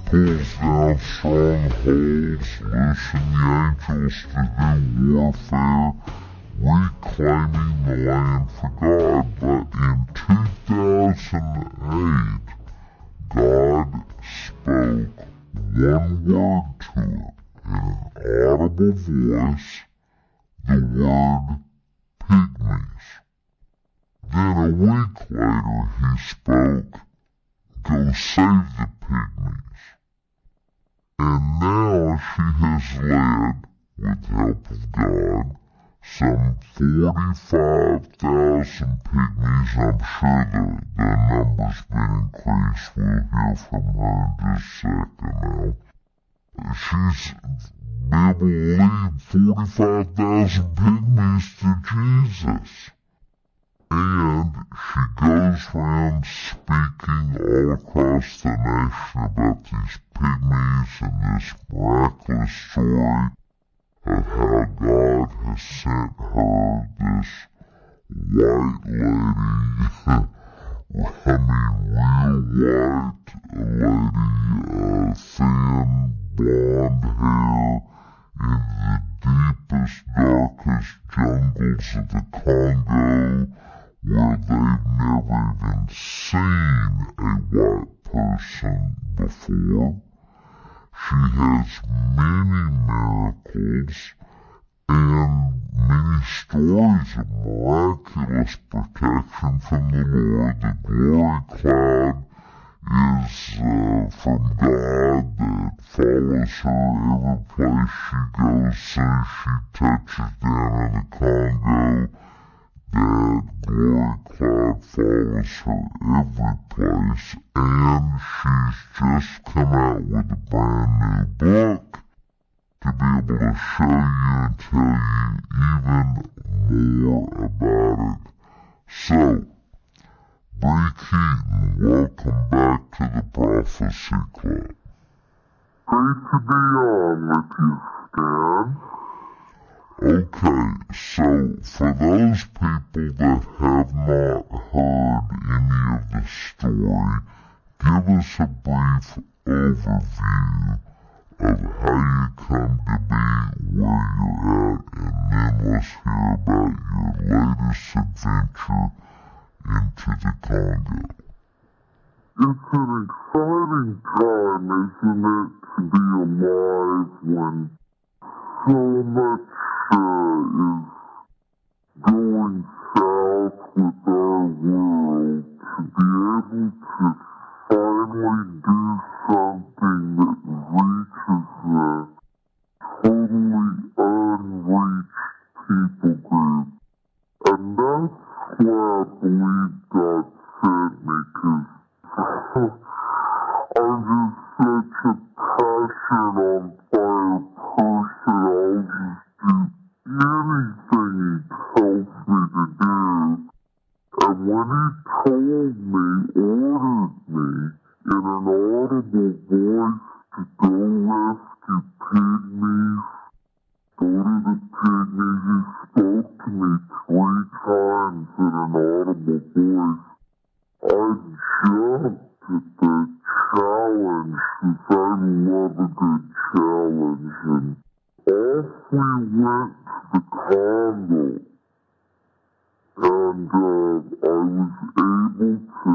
pulls down strongholds, loosing the angels to do warfare, reclaiming the land for God. But in 2008, God spoke one word to her in an audible voice, the word pygmies. Then a week later he spoke, go save the pygmies. And now she has led, with the help of God, some 45,000 pygmies. I'm sure the number's been increased. We'll hear from her in just a second now. She's able to lead 45,000 pygmies to Jesus. And she goes around speaking all across the nation about these pygmies and this miraculous story of how God has sent her, this white lady, real white lady, thin blonde hair, in the deepest, darkest jungles of the Congo, where they've never even seen a white person before. She has many miracles and many stories of miraculous protection from the Lord. The glory cloud is from God that follows her every place she goes. So she touches down in the Congo, that glory cloud follows her every place, and she's just come out with a brand new book to be able to show you and tell you even more about it. So, Bree Keaton, welcome back to the Prophecy Club. Great to be on with you, Stan. Okay, so for those people that have not heard any of the story, give us a brief overview of how you come to be where you're at, and then let's hear about your latest adventure into the Congo. It's an exciting time, isn't it, to be alive when so much is going south with our world. To be able to finally do something that reaches a totally unreached people group. And that's where I believe God sent me, because I'm just such a passion on fire person. I'll just do anything he tells me to do. And when he told me, ordered me, in an audible voice to go rescue pygmies, go to the pygmies, he spoke to me 3 times in an audible voice. I jumped at the challenge, because I love a good challenge, and off we went to the Congo. And I was able to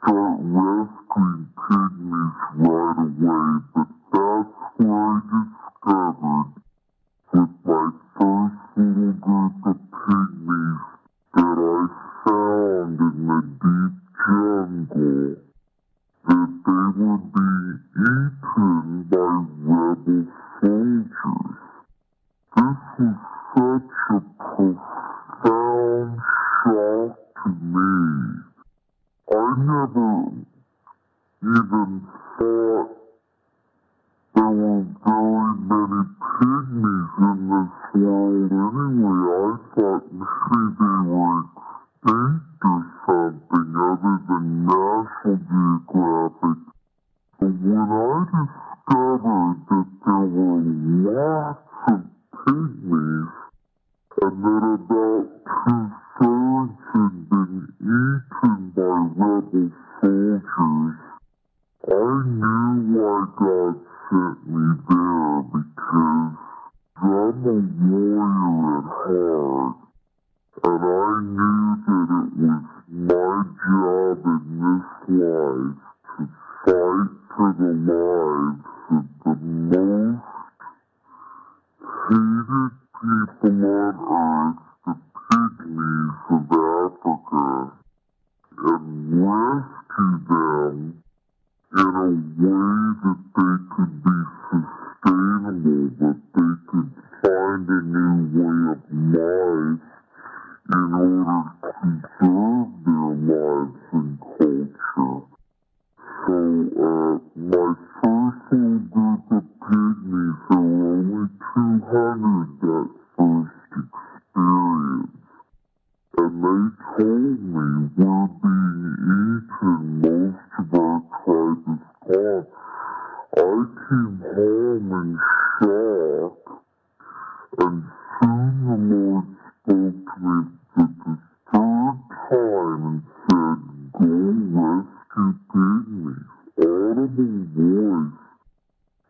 start rescuing pygmies right away, but that's where I discovered, with my first little group of pygmies that I found in the deep jungle, that they were being eaten by rebel soldiers. This was such a profound shock to me. I never even thought there were very many pygmies in this world anyway. I thought maybe they were extinct or something other than National Geographic. But when I discovered that there were lots of pygmies, and that about 2/3 had been eaten by rebel soldiers, I knew why God sent me there because I'm a warrior at heart, and I knew that it was my job in this life to fight for the lives of the most hated people on earth, the pygmies of Africa, and rescue them in a way that they could be sustainable, that they could find a new way of life in order to preserve their lives and culture. So, my first little group of pygmies, there were only 200 that first experience. And they told me we're being eaten, most of our tribe is gone. I came home in shock, and soon the Lord spoke to me for the third time and said, go rescue pygmies. Audible voice.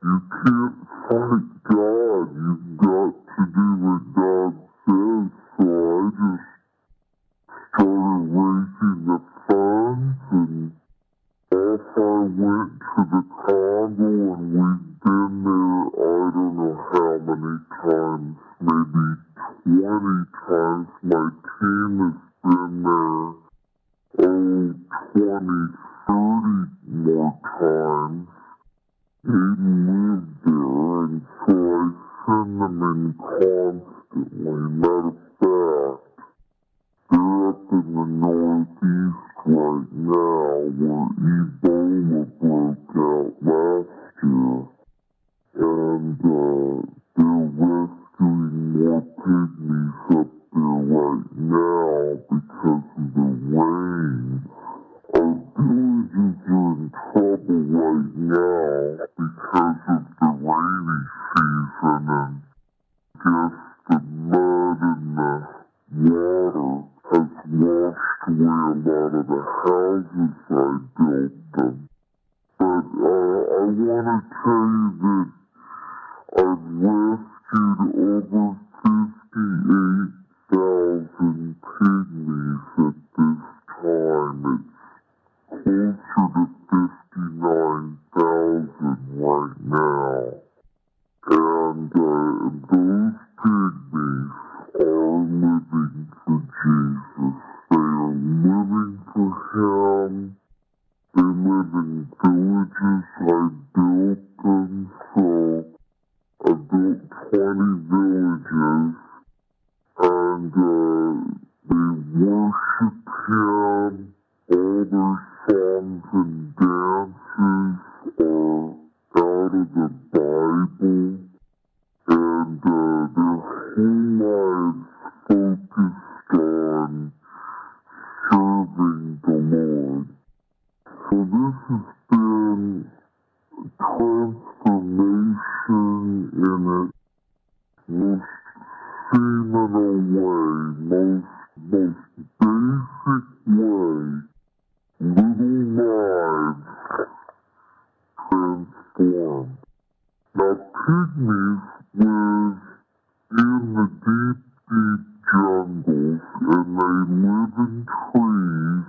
You can't fight God. You've got to do what God says. So I just started raising the funds, and off I went to the Congo, and we've been there, I don't know how many times, maybe 20 times. My team has been there, 20, 30 more times. They live there, and so I send them in constantly. Matter of fact, they're up in the northeast right now where Ebola broke out last year, and they're rescuing more pygmies up there right now because of the rain. Our villages are in trouble right now because of the rainy season, and just the mud and the water has washed away a lot of the houses I built them. But I want to tell you that I've rescued over 58,000 pygmies at this time. It's closer to 59,000 right now. And those pygmies are living for Jesus. They are living for Him. They live in villages. I built them, so I built 20 villages, and they worship Him. All their songs and dances are out of the Bible, and their whole lives focused on serving the Lord. So this has been transformation in its most seminal way, most basic way. Little lives transformed. Now, pygmies live in the deep, deep jungles, and they live in trees,